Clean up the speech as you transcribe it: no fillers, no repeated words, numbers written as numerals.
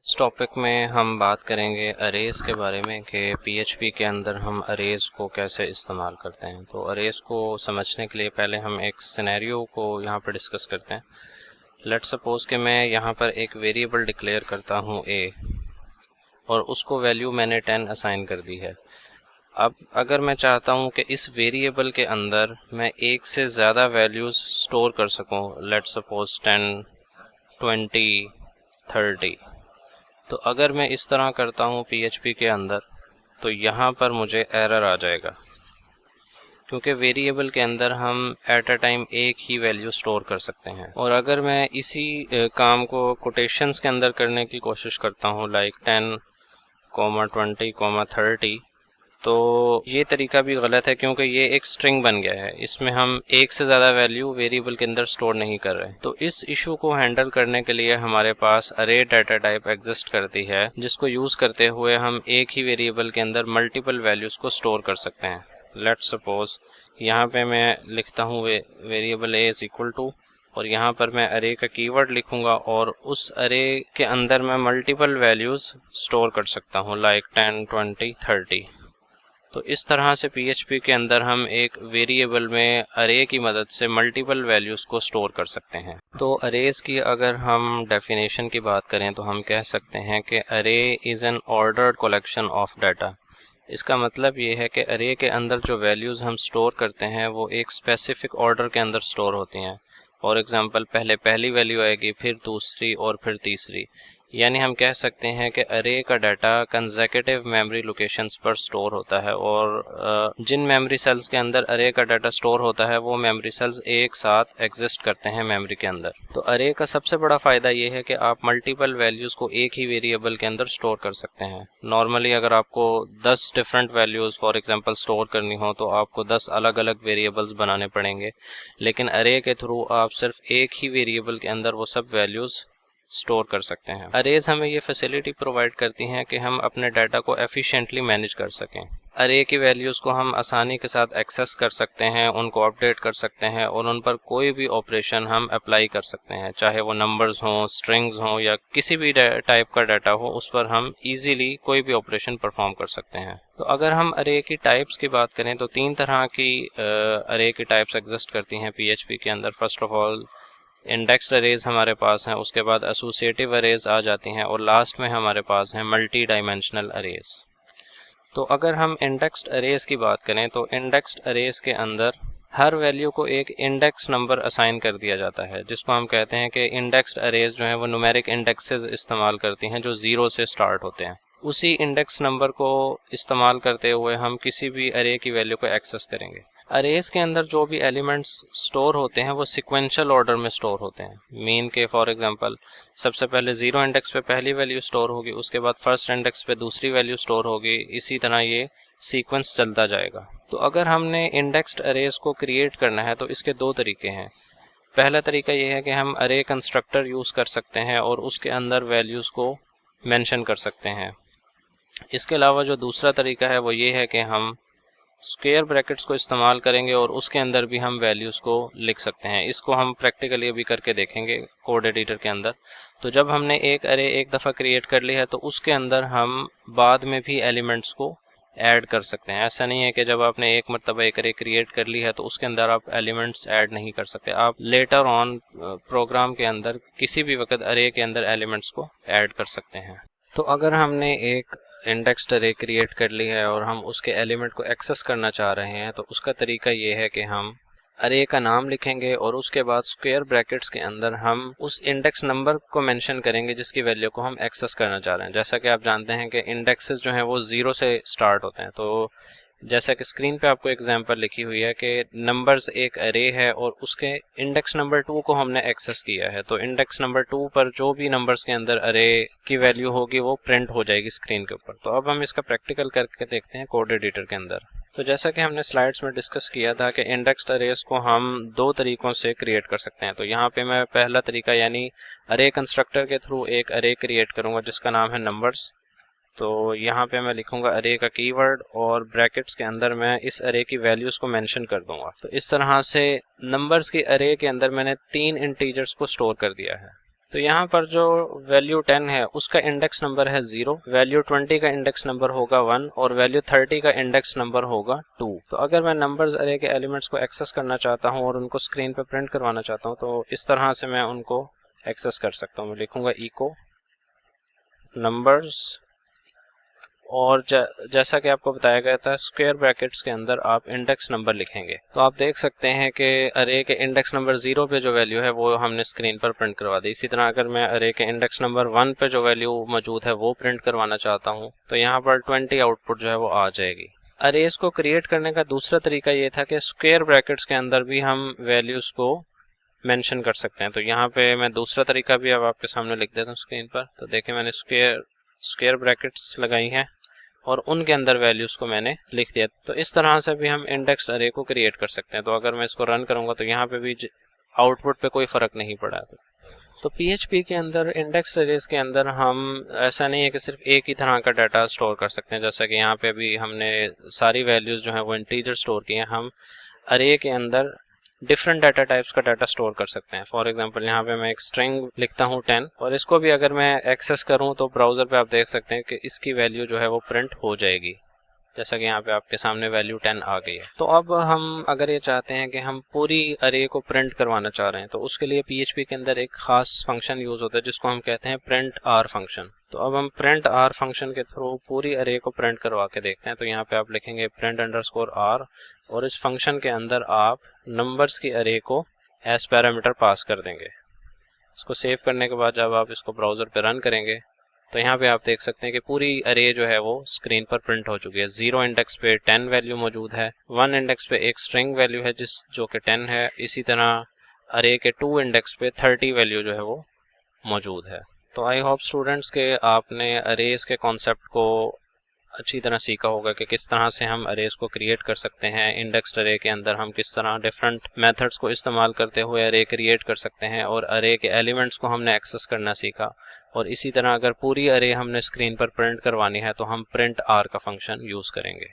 इस टॉपिक में हम बात करेंगे अरेज़ के बारे में कि पीएचपी के अंदर हम अरेज़ को कैसे इस्तेमाल करते हैं। तो अरेज़ को समझने के लिए पहले हम एक सिनेरियो को यहाँ पर डिस्कस करते हैं। लेट्स सपोज़ कि मैं यहाँ पर एक वेरिएबल डिक्लेयर करता हूँ ए और उसको वैल्यू मैंने 10 असाइन कर दी है। अब अगर मैं चाहता हूँ कि इस वेरिएबल के अंदर मैं एक से ज़्यादा वैल्यूज़ स्टोर कर सकूँ, लेट्स सपोज़ 10, 20, 30, तो अगर मैं इस तरह करता हूँ पीएचपी के अंदर तो यहाँ पर मुझे एरर आ जाएगा, क्योंकि वेरिएबल के अंदर हम एट अ टाइम एक ही वैल्यू स्टोर कर सकते हैं। और अगर मैं इसी काम को कोटेशंस के अंदर करने की कोशिश करता हूँ लाइक 10, 20, 30, तो ये तरीका भी गलत है, क्योंकि ये एक स्ट्रिंग बन गया है। इसमें हम एक से ज़्यादा वैल्यू वेरिएबल के अंदर स्टोर नहीं कर रहे। तो इस इशू को हैंडल करने के लिए हमारे पास अरे डाटा टाइप एग्जिस्ट करती है, जिसको यूज़ करते हुए हम एक ही वेरिएबल के अंदर मल्टीपल वैल्यूज़ को स्टोर कर सकते हैं। लेट्स सपोज यहाँ पे मैं लिखता हूँ variable A is equal to, और यहाँ पर मैं अरे का कीवर्ड लिखूँगा और उस अरे के अंदर मैं मल्टीपल वैल्यूज़ स्टोर कर सकता हूँ लाइक 10, 20, 30। तो इस तरह से पीएचपी के अंदर हम एक वेरिएबल में अरे की मदद से मल्टीपल वैल्यूज़ को स्टोर कर सकते हैं। तो अरेज की अगर हम डेफिनेशन की बात करें तो हम कह सकते हैं कि अरे is an ordered collection of data. इसका मतलब ये है कि अरे के अंदर जो वैल्यूज़ हम स्टोर करते हैं वो एक स्पेसिफिक ऑर्डर के अंदर स्टोर होती हैं। फॉर एग्ज़ाम्पल पहले पहली वैल्यू आएगी, फिर दूसरी और फिर तीसरी। यानी हम कह सकते हैं कि अरे का डाटा कंसेक्यूटिव मेमोरी लोकेशंस पर स्टोर होता है, और जिन मेमोरी सेल्स के अंदर अरे का डाटा स्टोर होता है वो मेमोरी सेल्स एक साथ एग्जिस्ट करते हैं मेमोरी के अंदर। तो अरे का सबसे बड़ा फ़ायदा ये है कि आप मल्टीपल वैल्यूज़ को एक ही वेरिएबल के अंदर स्टोर कर सकते हैं। नॉर्मली अगर आपको 10 different values for example store करनी हो तो आपको 10 अलग अलग वेरिएबल्स बनाने पड़ेंगे, लेकिन अरे के थ्रू आप सिर्फ एक ही वेरिएबल के अंदर वो सब वैल्यूज़ स्टोर कर सकते हैं। अरेज हमें ये फैसिलिटी प्रोवाइड करती हैं कि हम अपने डाटा को एफिशिएंटली मैनेज कर सकें। अरे की वैल्यूज़ को हम आसानी के साथ एक्सेस कर सकते हैं, उनको अपडेट कर सकते हैं और उन पर कोई भी ऑपरेशन हम अप्लाई कर सकते हैं, चाहे वो नंबर्स हों, स्ट्रिंग्स हों या किसी भी टाइप का डाटा हो, उस पर हम इजीली कोई भी ऑपरेशन परफॉर्म कर सकते हैं। तो अगर हम अरे की टाइप्स की बात करें तो 3 तरह की अरे की टाइप्स एग्जिस्ट करती हैं पीएचपी के अंदर। First of all indexed arrays हमारे पास हैं, उसके बाद एसोसिएटिव अरेज आ जाती हैं और लास्ट में हमारे पास हैं मल्टी डायमेंशनल अरेज। तो अगर हम इंडेक्स्ड अरेज की बात करें तो इंडेक्स्ड अरेज के अंदर हर वैल्यू को एक इंडेक्स नंबर असाइन कर दिया जाता है, जिसको हम कहते हैं कि इंडेक्स्ड अरेज जो है वो न्यूमेरिक इंडेक्सेस इस्तेमाल करती हैं जो 0 से स्टार्ट होते हैं। उसी इंडेक्स नंबर को इस्तेमाल करते हुए हम किसी भी अरे की वैल्यू को एक्सेस करेंगे। अरेज के अंदर जो भी एलिमेंट्स स्टोर होते हैं वो सिक्वेंशियल ऑर्डर में स्टोर होते हैं। मीन के फॉर एग्जांपल सबसे पहले 0 इंडेक्स पे पहली वैल्यू स्टोर होगी, उसके बाद फर्स्ट इंडेक्स पे दूसरी वैल्यू स्टोर होगी, इसी तरह ये सीक्वेंस चलता जाएगा। तो अगर हमने इंडेक्स्ड अरेज को क्रिएट करना है तो इसके दो तरीके हैं। पहला तरीका ये है कि हम अरे कंस्ट्रक्टर यूज़ कर सकते हैं और उसके अंदर वैल्यूज़ को मेंशन कर सकते हैं। इसके अलावा जो दूसरा तरीका है वो ये है कि हम स्क्वायर ब्रैकेट्स को इस्तेमाल करेंगे और उसके अंदर भी हम वैल्यूज़ को लिख सकते हैं। इसको हम प्रैक्टिकली अभी करके देखेंगे कोड एडिटर के अंदर। तो जब हमने एक अरे एक दफ़ा क्रिएट कर ली है तो उसके अंदर हम बाद में भी एलिमेंट्स को ऐड कर सकते हैं। ऐसा नहीं है कि जब आपने एक मरतबा एक अरे क्रिएट कर ली है तो उसके अंदर आप एलिमेंट्स ऐड नहीं कर सकते। आप लेटर ऑन प्रोग्राम के अंदर किसी भी वक्त अरे के अंदर एलिमेंट्स को ऐड कर सकते हैं। तो अगर हमने एक इंडेक्स्ड अरे क्रिएट कर ली है और हम उसके एलिमेंट को एक्सेस करना चाह रहे हैं तो उसका तरीका ये है कि हम अरे का नाम लिखेंगे और उसके बाद स्क्वायर ब्रैकेट्स के अंदर हम उस इंडेक्स नंबर को मेंशन करेंगे जिसकी वैल्यू को हम एक्सेस करना चाह रहे हैं। जैसा कि आप जानते हैं कि इंडेक्सेस जो हैं वो 0 से स्टार्ट होते हैं। तो जैसा कि स्क्रीन पे आपको एग्जांपल लिखी हुई है कि नंबर्स एक अरे है और उसके इंडेक्स नंबर 2 को हमने एक्सेस किया है, तो इंडेक्स नंबर 2 पर जो भी नंबर्स के अंदर अरे की वैल्यू होगी वो प्रिंट हो जाएगी स्क्रीन के ऊपर। तो अब हम इसका प्रैक्टिकल करके देखते हैं कोड एडिटर के अंदर। तो जैसा कि हमने स्लाइड्स में डिस्कस किया था कि इंडेक्स्ड अरेज को हम दो तरीक़ों से क्रिएट कर सकते हैं। तो यहाँ पे मैं पहला तरीका यानी अरे कंस्ट्रक्टर के थ्रू एक अरे क्रिएट करूँगा जिसका नाम है नंबर्स। तो यहाँ पे मैं लिखूँगा अरे का कीवर्ड और ब्रैकेट्स के अंदर मैं इस अरे की वैल्यूज़ को मेंशन कर दूँगा। तो इस तरह से नंबर्स की अरे के अंदर मैंने 3 इंटीजर्स को स्टोर कर दिया है। तो यहाँ पर जो वैल्यू 10 है उसका इंडेक्स नंबर है 0, वैल्यू 20 का इंडेक्स नंबर होगा 1 और वैल्यू 30 का इंडेक्स नंबर होगा 2। तो अगर मैं नंबर्स अरे के एलिमेंट्स को एक्सेस करना चाहता हूँ और उनको स्क्रीन पर प्रिंट करवाना चाहता हूँ तो इस तरह से मैं उनको एक्सेस कर सकता हूँ। मैं लिखूँगा इको नंबर्स और जैसा कि आपको बताया गया था स्क्वायर ब्रैकेट्स के अंदर आप इंडेक्स नंबर लिखेंगे। तो आप देख सकते हैं कि अरे के इंडेक्स नंबर 0 पे जो वैल्यू है वो हमने स्क्रीन पर प्रिंट करवा दी। इसी तरह अगर मैं अरे के इंडेक्स नंबर 1 पे जो वैल्यू मौजूद है वो प्रिंट करवाना चाहता हूँ तो यहाँ पर 20 आउटपुट जो है वो आ जाएगी। अरेज को क्रिएट करने का दूसरा तरीका ये था कि स्क्वायर ब्रैकेट्स के अंदर भी हम वैल्यूज़ को मेंशन कर सकते हैं। तो यहाँ पे मैं दूसरा तरीका भी अब आपके सामने लिख देता हूँ स्क्रीन पर। तो देखिए मैंने स्क्वायर ब्रैकेट्स लगाई हैं और उनके अंदर वैल्यूज़ को मैंने लिख दिया। तो इस तरह से भी हम इंडेक्स अरे को क्रिएट कर सकते हैं। तो अगर मैं इसको रन करूँगा तो यहाँ पे भी आउटपुट पे कोई फ़र्क नहीं पड़ा। तो PHP के अंदर इंडेक्स अरेज के अंदर हम ऐसा नहीं है कि सिर्फ एक ही तरह का डाटा स्टोर कर सकते हैं। जैसा कि यहाँ पे भी हमने सारी वैल्यूज़ जो है वो इंटीजर स्टोर किए हैं। हम अरे के अंदर डिफरेंट डाटा टाइप्स का डाटा स्टोर कर सकते हैं। फॉर एग्जांपल यहाँ पे मैं एक स्ट्रिंग लिखता हूँ 10 और इसको भी अगर मैं एक्सेस करूँ तो ब्राउज़र पे आप देख सकते हैं कि इसकी वैल्यू जो है वो प्रिंट हो जाएगी, जैसा कि यहाँ पे आपके सामने वैल्यू 10 आ गई है। तो अब हम अगर ये चाहते हैं कि हम पूरी अरे को प्रिंट करवाना चाह रहे हैं तो उसके लिए PHP के अंदर एक खास फंक्शन यूज़ होता है जिसको हम कहते हैं प्रिंट आर फंक्शन। तो अब हम प्रिंट आर फंक्शन के थ्रू पूरी अरे को प्रिंट करवा के देखते हैं। तो यहाँ पे आप लिखेंगे प्रिंट अंडरस्कोर आर और इस फंक्शन के अंदर आप नंबर्स की अरे को एज पैरामीटर पास कर देंगे। इसको सेव करने के बाद जब आप इसको ब्राउज़र पे रन करेंगे तो यहाँ पे आप देख सकते हैं कि पूरी अरे जो है वो स्क्रीन पर प्रिंट हो चुकी है। 0 इंडेक्स पे 10 वैल्यू मौजूद है, 1 इंडेक्स पे एक स्ट्रिंग वैल्यू है जो कि 10 है। इसी तरह अरे के 2 इंडेक्स पे 30 वैल्यू जो है वो मौजूद है। तो आई होप स्टूडेंट्स के आपने अरेज के कॉन्सेप्ट को अच्छी तरह सीखा होगा कि किस तरह से हम अरेज को क्रिएट कर सकते हैं। इंडेक्स्ड अरे के अंदर हम किस तरह डिफरेंट मेथड्स को इस्तेमाल करते हुए अरे क्रिएट कर सकते हैं और अरे के एलिमेंट्स को हमने एक्सेस करना सीखा। और इसी तरह अगर पूरी अरे हमने स्क्रीन पर प्रिंट करवानी है तो हम प्रिंट आर का फंक्शन यूज़ करेंगे।